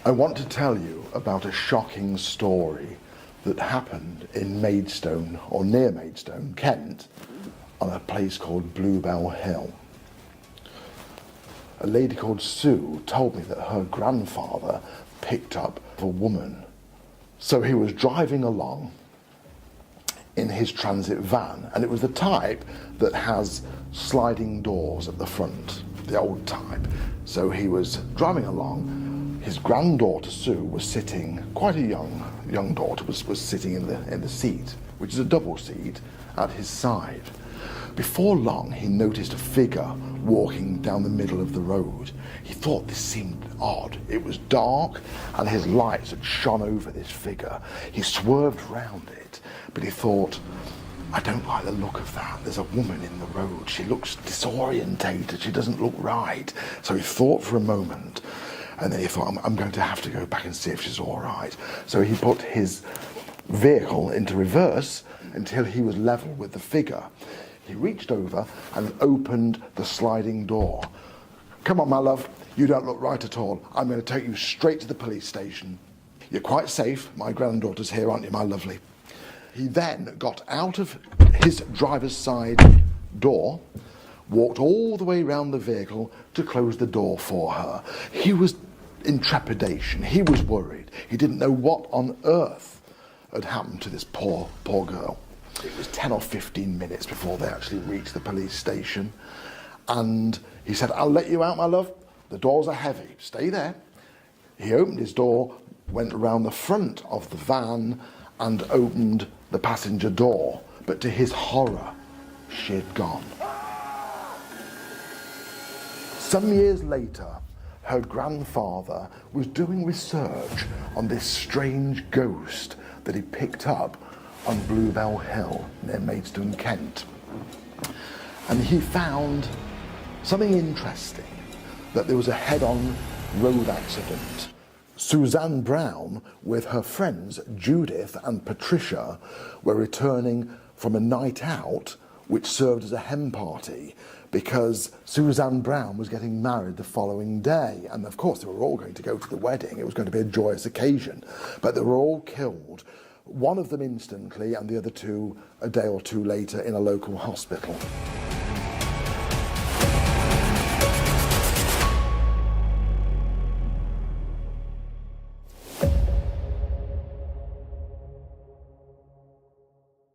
I want to tell you about a shocking story that happened in Maidstone, or near Maidstone, Kent, on a place called Bluebell Hill. A lady called Sue told me that her grandfather picked up a woman. So he was driving along in his transit van, and it was the type that has sliding doors at the front, the old type. So he was driving along. His granddaughter Sue was sitting, quite a young daughter, was sitting in the seat, which is a double seat, at his side. Before long, he noticed a figure walking down the middle of the road. He thought this seemed odd. It was dark, and his lights had shone over this figure. He swerved round it, but he thought, I don't like the look of that. There's a woman in the road. She looks disorientated. She doesn't look right. So he thought for a moment, and then he thought, I'm going to have to go back and see if she's all right. So he put his vehicle into reverse until he was level with the figure. He reached over and opened the sliding door. Come on, my love, you don't look right at all. I'm going to take you straight to the police station. You're quite safe. My granddaughter's here, aren't you, my lovely? He then got out of his driver's side door, walked all the way around the vehicle to close the door for her. He was in trepidation. He was worried. He didn't know what on earth had happened to this poor girl. It was 10 or 15 minutes before they actually reached the police station. And he said, I'll let you out, my love. The doors are heavy. Stay there. He opened his door, went around the front of the van and opened the passenger door. But to his horror, she had gone. Some years later, her grandfather was doing research on this strange ghost that he picked up on Bluebell Hill near Maidstone, Kent. And he found something interesting, that there was a head-on road accident. Suzanne Brown, with her friends Judith and Patricia, were returning from a night out which served as a hen party, because Suzanne Brown was getting married the following day. And of course they were all going to go to the wedding. It was going to be a joyous occasion. But they were all killed, one of them instantly and the other two a day or two later in a local hospital.